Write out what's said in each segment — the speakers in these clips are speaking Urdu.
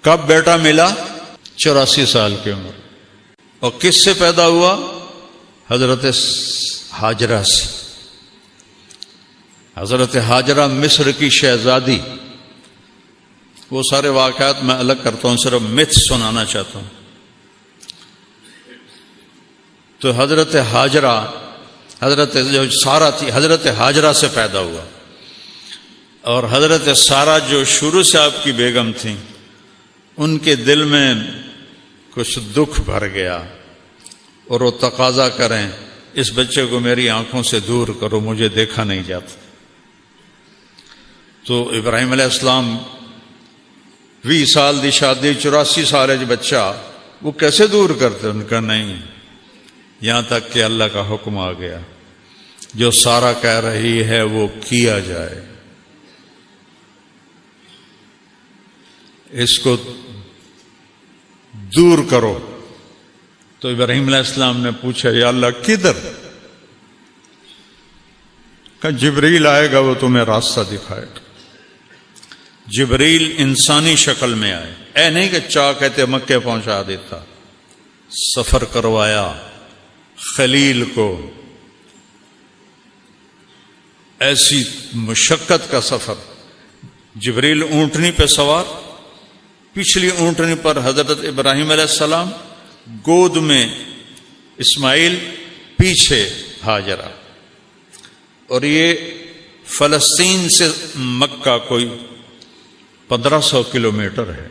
کب بیٹا ملا؟ 84 سال کی عمر. اور کس سے پیدا ہوا؟ حضرت ہاجرہ سے. حضرت ہاجرہ مصر کی شہزادی. وہ سارے واقعات میں الگ کرتا ہوں، صرف متھ سنانا چاہتا ہوں. تو حضرت ہاجرہ، حضرت جو سارہ تھی، حضرت ہاجرہ سے پیدا ہوا. اور حضرت سارہ جو شروع سے آپ کی بیگم تھیں، ان کے دل میں کچھ دکھ بھر گیا اور وہ تقاضا کریں اس بچے کو میری آنکھوں سے دور کرو، مجھے دیکھا نہیں جاتا. تو ابراہیم علیہ السلام 20 سال دی شادی، 84 سال بچہ، وہ کیسے دور کرتے؟ ان کا نہیں، یہاں تک کہ اللہ کا حکم آ گیا جو سارہ کہہ رہی ہے وہ کیا جائے، اس کو دور کرو. تو ابراہیم علیہ السلام نے پوچھا یا اللہ کدھر؟ کہ جبریل آئے گا، وہ تمہیں راستہ دکھائے گا. جبریل انسانی شکل میں آئے، اے نہیں کہ چاہ کہتے مکے پہنچا دیتا. سفر کروایا خلیل کو، ایسی مشقت کا سفر. جبریل اونٹنی پہ سوار، پچھلی اونٹنی پر حضرت ابراہیم علیہ السلام، گود میں اسماعیل، پیچھے ہاجرہ. اور یہ فلسطین سے مکہ کوئی 1500 کلومیٹر ہے،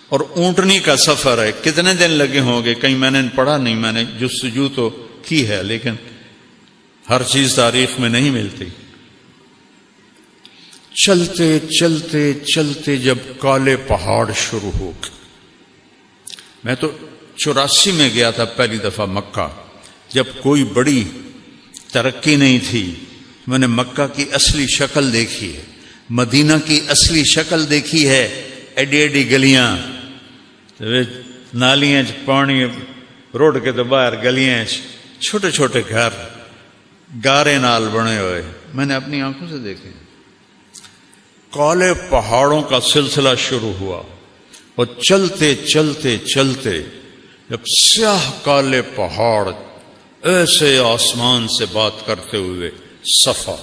اور اونٹنی کا سفر ہے. کتنے دن لگے ہوں گے کہیں میں نے پڑھا نہیں، میں نے جستجو تو کی ہے لیکن ہر چیز تاریخ میں نہیں ملتی. چلتے چلتے چلتے جب کالے پہاڑ شروع ہو گئے، میں تو 84 میں گیا تھا پہلی دفعہ مکہ، جب کوئی بڑی ترقی نہیں تھی. میں نے مکہ کی اصلی شکل دیکھی ہے، مدینہ کی اصلی شکل دیکھی ہے. ایڈی ایڈی گلیاں، نالیاں پانی، روڈ کے تو باہر گلیاں، چھوٹے چھوٹے گھر گارے نال بنے ہوئے، میں نے اپنی آنکھوں سے دیکھے. کالے پہاڑوں کا سلسلہ شروع ہوا، اور چلتے چلتے چلتے جب سیاہ کالے پہاڑ ایسے آسمان سے بات کرتے ہوئے، صفا،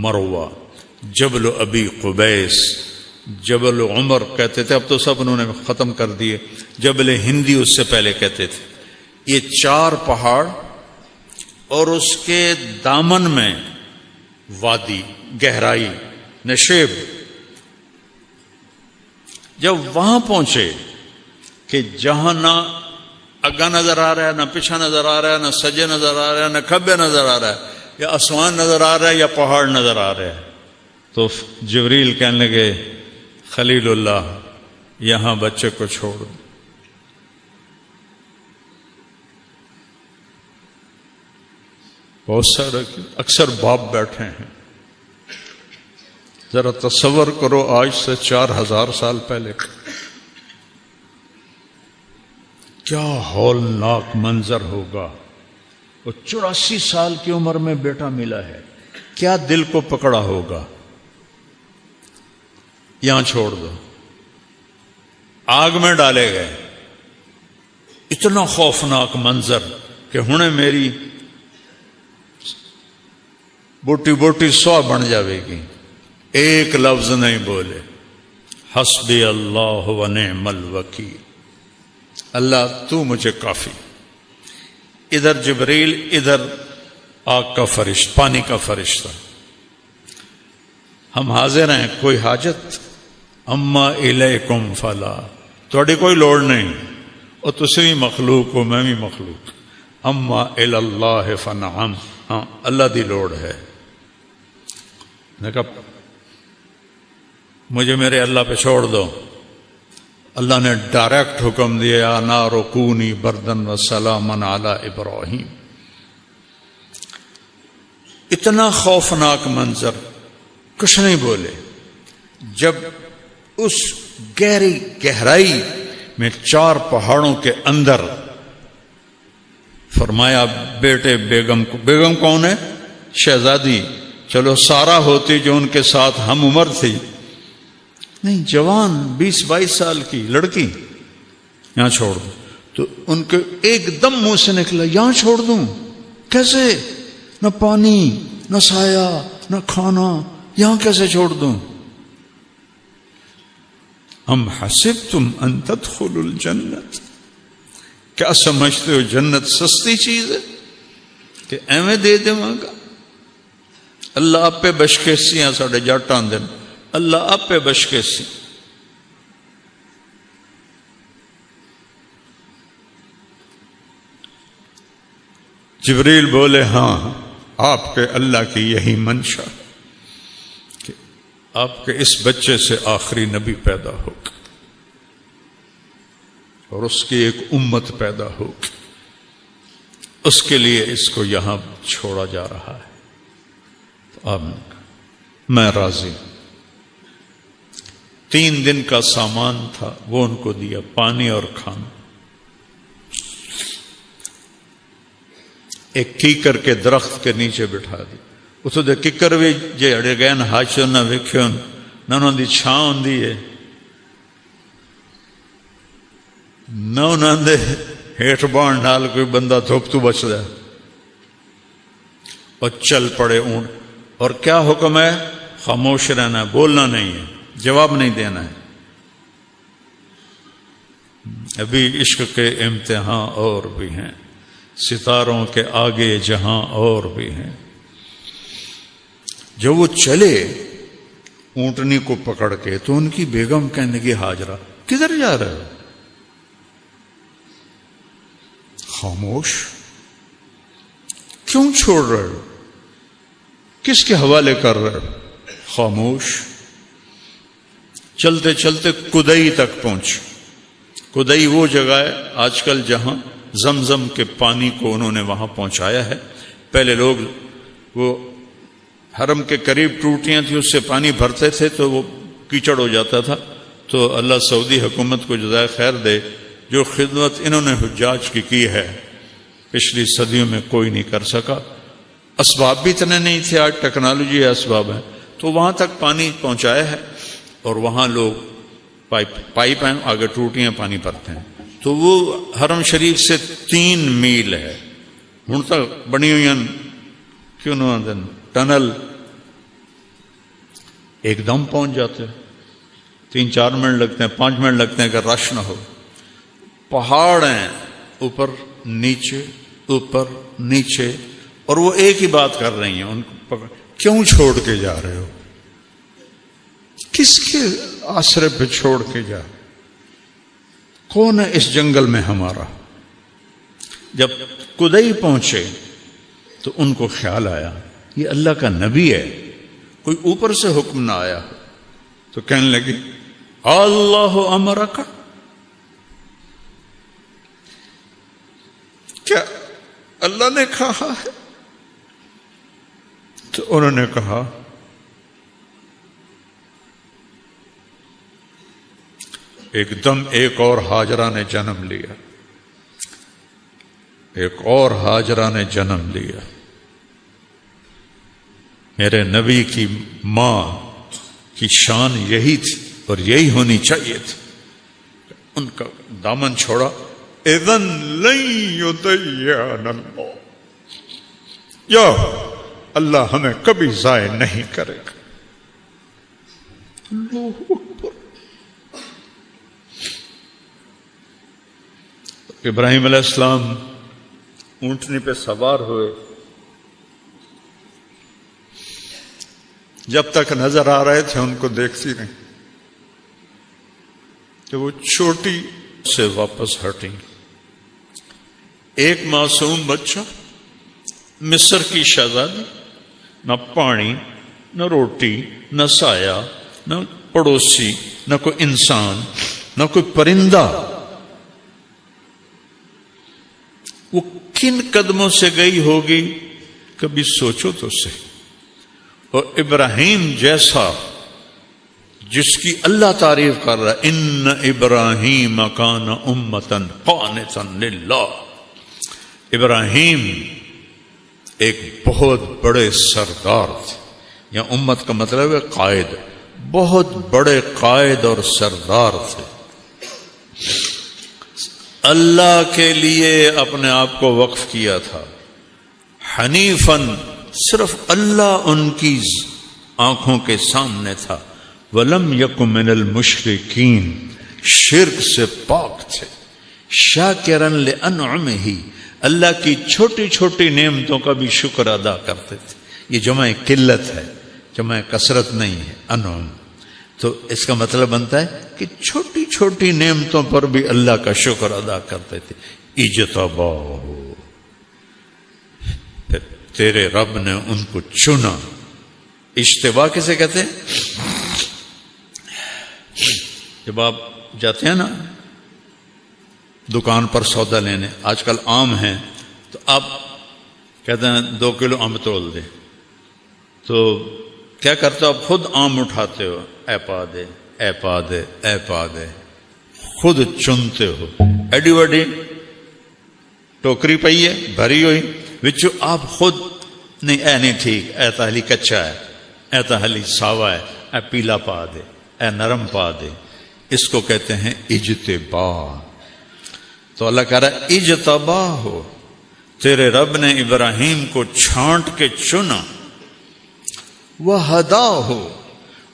مروہ، جبل ابی قبیس، جبل عمر کہتے تھے، اب تو سب انہوں نے ختم کر دیے، جبل ہندی اس سے پہلے کہتے تھے. یہ 4 پہاڑ اور اس کے دامن میں وادی، گہرائی، نشیب. جب وہاں پہنچے کہ جہاں نہ اگا نظر آ رہا ہے، نہ پیچھا نظر آ رہا ہے، نہ سجے نظر آ رہا ہے، نہ کھبے نظر آ رہا ہے، یا آسمان نظر آ رہا ہے یا پہاڑ نظر آ رہے ہیں. تو جبریل کہنے لگے خلیل اللہ یہاں بچے کو چھوڑ. بہت سارے اکثر باپ بیٹھے ہیں، ذرا تصور کرو آج سے 4000 سال پہلے کیا ہولناک منظر ہوگا. وہ 84 سال کی عمر میں بیٹا ملا ہے، کیا دل کو پکڑا ہوگا. یہاں چھوڑ دو. آگ میں ڈالے گئے. اتنا خوفناک منظر کہ ہن میری بوٹی بوٹی 100 بن جاوے گی. ایک لفظ نہیں بولے، حسبی اللہ و نعم الوکیل، اللہ تو مجھے کافی. ادھر جبریل، ادھر آگ کا فرشتہ، پانی کا فرشتہ. ہم حاضر ہیں، کوئی حاجت؟ اما الیکم فلا، تھوڑی کوئی لوڑ نہیں، اور تسی بھی مخلوق ہو، میں بھی مخلوق. اما اللہ فنعم، ہاں اللہ دی لوڑ ہے. میں کہا مجھے میرے اللہ پہ چھوڑ دو. اللہ نے ڈائریکٹ حکم دیا، نار کونی بردن و سلامن علی ابراہیم. اتنا خوفناک منظر، کچھ نہیں بولے. جب اس گہری گہرائی میں 4 پہاڑوں کے اندر فرمایا بیٹے بیگم کو. بیگم کون ہے؟ شہزادی. چلو سارہ ہوتی جو ان کے ساتھ ہم عمر تھی نہیں، جوان 20-22 سال کی لڑکی یہاں چھوڑ دوں، تو ان کے ایک دم منہ سے نکلا یہاں چھوڑ دوں کیسے؟ نہ پانی، نہ سایہ، نہ کھانا، یہاں کیسے چھوڑ دوں؟ ام حسبتم ان تدخلوا الجنت، کیا سمجھتے ہو جنت سستی چیز ہے کہ ایویں دے دے مانگا؟ اللہ آپ پہ بشکیسی ہیں ساڑھے جاٹاں دن، اللہ آپ پہ بشکیسی۔ جبریل بولے ہاں آپ کے اللہ کی یہی منشا کہ آپ کے اس بچے سے آخری نبی پیدا ہوگا اور اس کی ایک امت پیدا ہوگی، اس کے لیے اس کو یہاں چھوڑا جا رہا ہے۔ تو آپ نے کہا میں راضی۔ 3 دن کا سامان تھا وہ ان کو دیا، پانی اور کھانا۔ ایک کیکر کے درخت کے نیچے بٹھا دی، اتو دے کیکر بھی جے اڑے گئے نا ہاچو نہ ویکھو نہ انہوں دی چھاں ہوندی ہے، نہ انہوں دے ہیٹھ بان ڈال کوئی بندہ دھوپ تو بچ دے، اور چل پڑے اونٹ۔ اور کیا حکم ہے؟ خاموش رہنا ہے، بولنا نہیں ہے، جواب نہیں دینا ہے۔ ابھی عشق کے امتحان اور بھی ہیں، ستاروں کے آگے جہاں اور بھی ہیں۔ جب وہ چلے اونٹنی کو پکڑ کے تو ان کی بیگم کہنے لگی حاجرہ کدھر جا رہے ہو؟ خاموش، کیوں چھوڑ رہے ہو؟ کس کے حوالے کر رہے ہو؟ خاموش۔ چلتے چلتے کدئی تک پہنچ۔ کدئی وہ جگہ ہے آج کل جہاں زمزم کے پانی کو انہوں نے وہاں پہنچایا ہے۔ پہلے لوگ وہ حرم کے قریب ٹوٹیاں تھیں، اس سے پانی بھرتے تھے تو وہ کیچڑ ہو جاتا تھا۔ تو اللہ سعودی حکومت کو جزائے خیر دے، جو خدمت انہوں نے حجاج کی ہے پچھلی صدیوں میں کوئی نہیں کر سکا۔ اسباب بھی اتنے نہیں تھے، آج ٹیکنالوجی اسباب ہے، تو وہاں تک پانی پہنچایا ہے، اور وہاں لوگ پائپ ہیں، آگے ٹوٹیاں پانی بھرتے ہیں۔ تو وہ حرم شریف سے 3 میل ہے، ہوں تک بنی ہوئی کیوں نہ ٹنل، ایک دم پہنچ جاتے ہیں۔ 3-4 منٹ لگتے ہیں، 5 منٹ لگتے ہیں اگر رش نہ ہو۔ پہاڑ ہیں، اوپر نیچے اوپر نیچے، اور وہ ایک ہی بات کر رہی ہیں، ان کو کیوں چھوڑ کے جا رہے ہو؟ کس کے آسرے پہ چھوڑ کے جا؟ کون ہے اس جنگل میں ہمارا؟ جب کدئی پہنچے تو ان کو خیال آیا یہ اللہ کا نبی ہے، کوئی اوپر سے حکم نہ آیا۔ تو کہنے لگی اللہ امرک، کیا اللہ نے کہا ہے؟ تو انہوں نے کہا ایک دم ایک اور ہاجرہ نے جنم لیا، ایک اور ہاجرہ نے جنم لیا۔ میرے نبی کی ماں کی شان یہی تھی اور یہی ہونی چاہیے تھی۔ ان کا دامن چھوڑا، اذن لن یضیعنا اللہ، یا اللہ ہمیں کبھی ضائع نہیں کرے گا۔ اللہ اکبر۔ ابراہیم علیہ السلام اونٹنی پہ سوار ہوئے، جب تک نظر آ رہے تھے ان کو دیکھتی رہی، کہ وہ چھوٹی سے واپس ہٹیں۔ ایک معصوم بچہ، مصر کی شہزادی، نہ پانی، نہ روٹی، نہ سایہ، نہ پڑوسی، نہ کوئی انسان، نہ کوئی پرندہ۔ وہ کن قدموں سے گئی ہوگی کبھی سوچو تو صحیح۔ اور ابراہیم جیسا جس کی اللہ تعریف کر رہا ہے، ان ابراہیم کان امتن قانتا للہ، ابراہیم ایک بہت بڑے سردار تھے، یا امت کا مطلب ہے قائد، بہت بڑے قائد اور سردار تھے، اللہ کے لیے اپنے آپ کو وقف کیا تھا، حنیفاً صرف اللہ ان کی آنکھوں کے سامنے تھا، ولم یک من المشرکین شرک سے پاک تھے، شاکرا لانعمہ اللہ کی چھوٹی چھوٹی نعمتوں کا بھی شکر ادا کرتے تھے۔ یہ جمع قلت ہے، جمع کثرت نہیں ہے، انعم، تو اس کا مطلب بنتا ہے کہ چھوٹی چھوٹی نعمتوں پر بھی اللہ کا شکر ادا کرتے تھے۔ اجتباہ، تیرے رب نے ان کو چنا۔ اجتباء کسے کہتے ہیں؟ جب آپ جاتے ہیں نا دکان پر سودا لینے، آج کل آم ہیں تو آپ کہتے ہیں 2 کلو آم تول دے، تو کیا کرتے ہو آپ؟ خود آم اٹھاتے ہو، اے پا دے، اے پا دے، اے پا دے، خود چنتے ہو، ایڈی وڈی ٹوکری پئی ہے بھری ہوئی، وچوں آپ خود نہیں، اے نہیں ٹھیک، اے تو ہلی کچا ہے، اے تو ہلی ساوا ہے، اے پیلا پا دے، اے نرم پا دے۔ اس کو کہتے ہیں اجتباء۔ تو اللہ کہہ رہا ہے اجتباہ ہو، تیرے رب نے ابراہیم کو چھانٹ کے چنا، وَهَدَاهُ،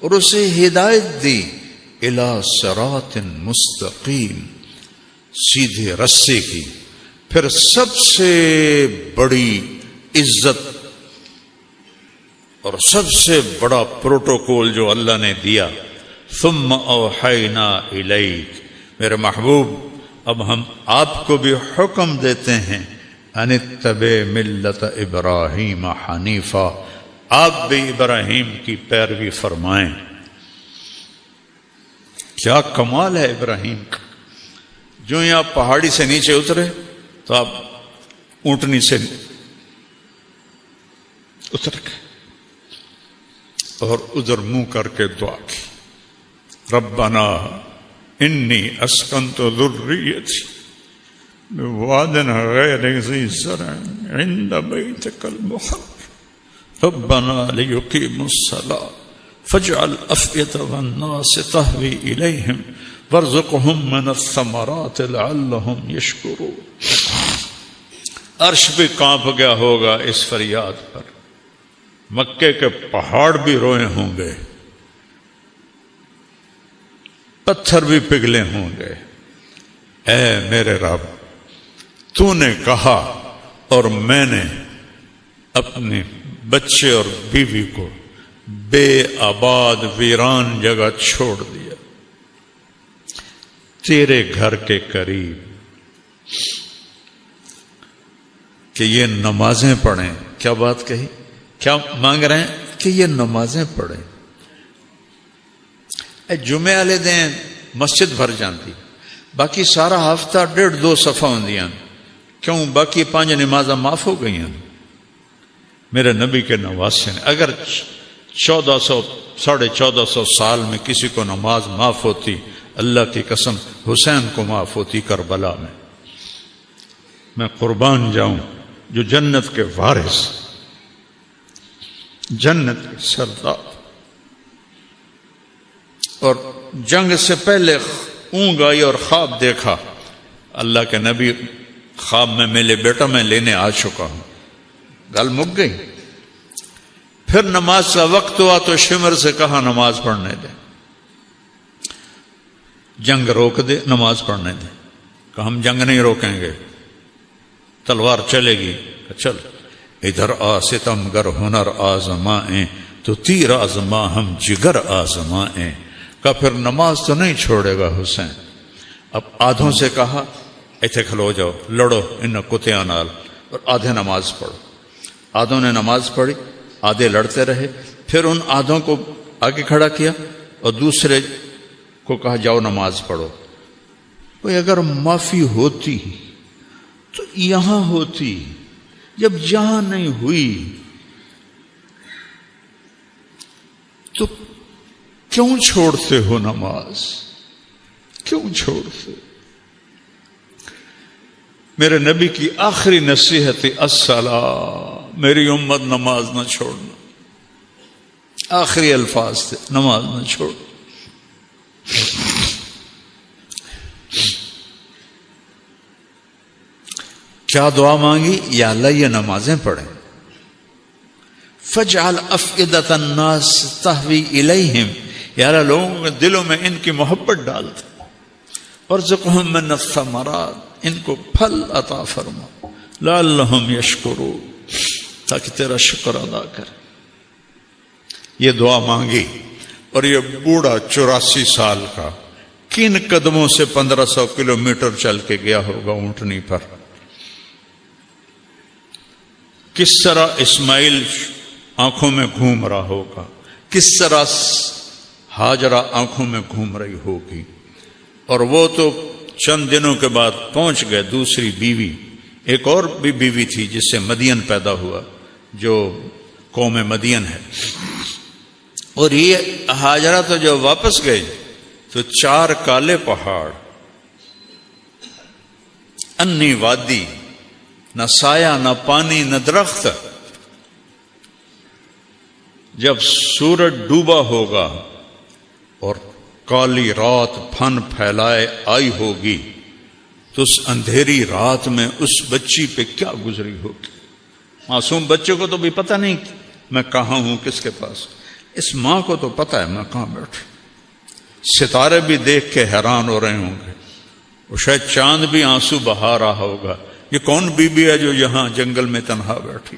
اور اسے ہدایت دی، إِلَى صِرَاطٍ مستقیم، سیدھے رستے کی۔ پھر سب سے بڑی عزت اور سب سے بڑا پروٹوکول جو اللہ نے دیا، ثم اوحینا الیک، میرے محبوب اب ہم آپ کو بھی حکم دیتے ہیں، ان اتبع ملت ابراہیم حنیفا، آپ بھی ابراہیم کی پیروی فرمائیں۔ کیا کمال ہے ابراہیم کا! جو ہی آپ پہاڑی سے نیچے اترے تو آپ اونٹنی سے اتر گئے اور ادھر منہ کر کے دعا کی، ربنا انی اسکنت ذریتی بواد غیر ذی زرع عند بیتک المحرم ربنا لیقیموا الصلاة فاجعل افئدة الناس تهوی الیہم وارزقهم من الثمرات لعلهم یشکرون۔ عرش بھی کانپ گیا ہوگا اس فریاد پر، مکے کے پہاڑ بھی روئے ہوں گے، پتھر بھی پگھلے ہوں گے۔ اے میرے رب، تو نے کہا اور میں نے اپنے بچے اور بیوی کو بے آباد ویران جگہ چھوڑ دیا تیرے گھر کے قریب کہ یہ نمازیں پڑھیں۔ کیا بات کہی، کیا مانگ رہے ہیں؟ کہ یہ نمازیں پڑھیں۔ جمعے والے دن مسجد بھر جاتی، باقی سارا ہفتہ 1.5-2 صفحہ ہوندیاں، کیوں؟ باقی 5 نمازاں معاف ہو گئی ہیں۔ میرے نبی کے نواسے نے اگر 1400-1450 سال میں کسی کو نماز معاف ہوتی، اللہ کی قسم حسین کو معاف ہوتی کربلا میں۔ میں قربان جاؤں جو جنت کے وارث، جنت کے سردار، اور جنگ سے پہلے اونگ آئی اور خواب دیکھا، اللہ کے نبی خواب میں میرے بیٹا میں لینے آ چکا ہوں، گل مک گئی۔ پھر نماز کا وقت ہوا تو شمر سے کہا نماز پڑھنے دے، جنگ روک دے، نماز پڑھنے دے۔ کہ ہم جنگ نہیں روکیں گے، تلوار چلے گی، چل ادھر آ ستم گر ہنر آزمائیں تو تیر آزما ہم جگر آزمائیں۔ کہ پھر نماز تو نہیں چھوڑے گا حسین۔ اب آدھوں سے کہا ایتھے کھلو جاؤ، لڑو ان کتیاں نال، اور آدھے نماز پڑھو۔ آدھوں نے نماز پڑھی، آدھے لڑتے رہے۔ پھر ان آدھوں کو آگے کھڑا کیا اور دوسرے کو کہا جاؤ نماز پڑھو۔ کوئی اگر معافی ہوتی تو یہاں ہوتی، جب یہاں نہیں ہوئی تو کیوں چھوڑتے ہو نماز؟ کیوں چھوڑتے؟ میرے نبی کی آخری نصیحت الصلاۃ، میری امت نماز نہ چھوڑنا۔ آخری الفاظ تھے، نماز نہ چھوڑ۔ کیا دعا مانگی؟ یا اللہ یہ نمازیں پڑھیں، فَاجْعَلْ أَفْئِدَةَ النَّاسِ تَهْوِي إِلَيْهِمْ، یا اللہ لوگوں کے دلوں میں ان کی محبت ڈال دے، وَارْزُقْهُم مِّنَ الثَّمَرَاتِ، ان کو پھل عطا فرما، لَعَلَّهُمْ يَشْكُرُونَ، تاکہ تیرا شکر ادا کرے۔ یہ دعا مانگی، اور یہ بوڑھا 84 سال کا کن قدموں سے 1500 کلومیٹر چل کے گیا ہوگا اونٹنی پر، کس طرح اسماعیل آنکھوں میں گھوم رہا ہوگا، کس طرح ہاجرہ آنکھوں میں گھوم رہی ہوگی، اور وہ تو چند دنوں کے بعد پہنچ گئے دوسری بیوی، ایک اور بھی بیوی تھی جس سے مدین پیدا ہوا جو قوم مدین ہے، اور یہ ہاجرہ تو جب واپس گئے تو 4 کالے پہاڑ، انی وادی، نہ سایہ نہ پانی نہ درخت، جب سورج ڈوبا ہوگا اور کالی رات پھن پھیلائے آئی ہوگی تو اس اندھیری رات میں اس بچی پہ کیا گزری ہوگی۔ معصوم بچے کو تو بھی پتہ نہیں میں کہاں ہوں، کس کے پاس، اس ماں کو تو پتہ ہے میں کہاں بیٹھی، ستارے بھی دیکھ کے حیران ہو رہے ہوں گے، وہ شاید چاند بھی آنسو بہا رہا ہوگا، یہ کون بی بی ہے جو یہاں جنگل میں تنہا بیٹھی۔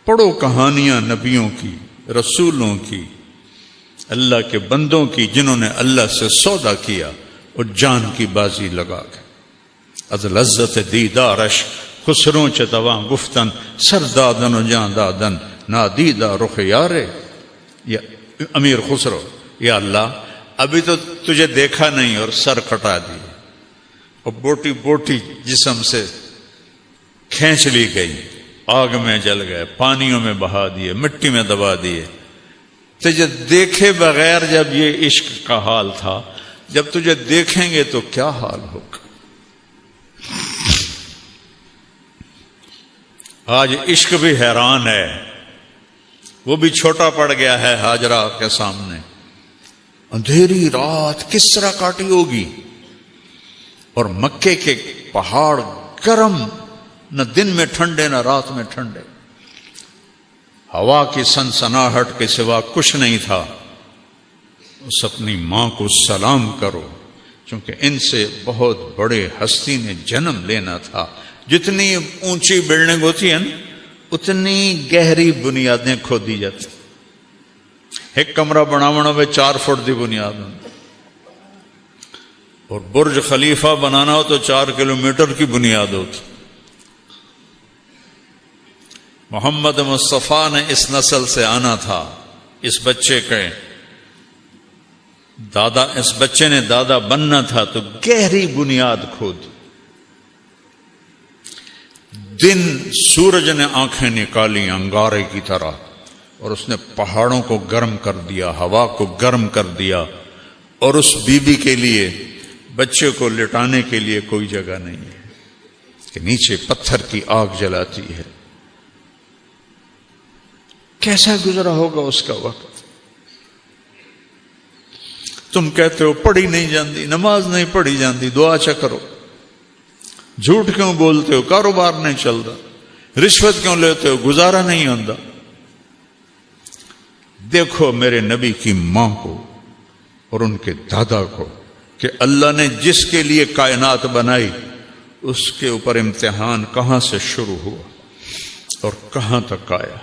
پڑھو کہانیاں نبیوں کی، رسولوں کی، اللہ کے بندوں کی جنہوں نے اللہ سے سودا کیا اور جان کی بازی لگا کے، از لذت دیدارش خسروں چتواں گفتن، سر دادن و جان دادن نادیدہ رخ یارے۔ یا امیر خسرو، یا اللہ ابھی تو تجھے دیکھا نہیں اور سر کٹا دی، اور بوٹی بوٹی جسم سے کھینچ لی گئی، آگ میں جل گئے، پانیوں میں بہا دیے، مٹی میں دبا دیے، تجھے دیکھے بغیر جب یہ عشق کا حال تھا، جب تجھے دیکھیں گے تو کیا حال ہوگا۔ آج عشق بھی حیران ہے، وہ بھی چھوٹا پڑ گیا ہے ہاجرہ کے سامنے۔ اندھیری رات کس طرح کاٹی ہوگی، اور مکے کے پہاڑ گرم، نہ دن میں ٹھنڈے نہ رات میں ٹھنڈے، ہوا کی سنسناہٹ کے سوا کچھ نہیں تھا۔ اس اپنی ماں کو سلام کرو، چونکہ ان سے بہت بڑے ہستی نے جنم لینا تھا۔ جتنی اونچی بلڈنگ ہوتی ہے نا، اتنی گہری بنیادیں کھودی جاتی، ایک کمرہ بناونا میں 4 فٹ دی بنیاد، اور برج خلیفہ بنانا ہو تو 4 کلومیٹر کی بنیاد ہوتی۔ محمد مصطفیٰ نے اس نسل سے آنا تھا، اس بچے کے دادا، اس بچے نے دادا بننا تھا، تو گہری بنیاد کھود۔ دن سورج نے آنکھیں نکالی انگارے کی طرح، اور اس نے پہاڑوں کو گرم کر دیا، ہوا کو گرم کر دیا، اور اس بی بی کے لیے، بچے کو لٹانے کے لیے کوئی جگہ نہیں ہے کہ نیچے پتھر کی آگ جلاتی ہے۔ کیسا گزرا ہوگا اس کا وقت؟ تم کہتے ہو پڑھی نہیں جاندی، نماز نہیں پڑھی جاندی، دعا اچھا کرو، جھوٹ کیوں بولتے ہو، کاروبار نہیں چلتا، رشوت کیوں لیتے ہو، گزارا نہیں ہوتا۔ دیکھو میرے نبی کی ماں کو اور ان کے دادا کو، کہ اللہ نے جس کے لیے کائنات بنائی اس کے اوپر امتحان کہاں سے شروع ہوا اور کہاں تک آیا۔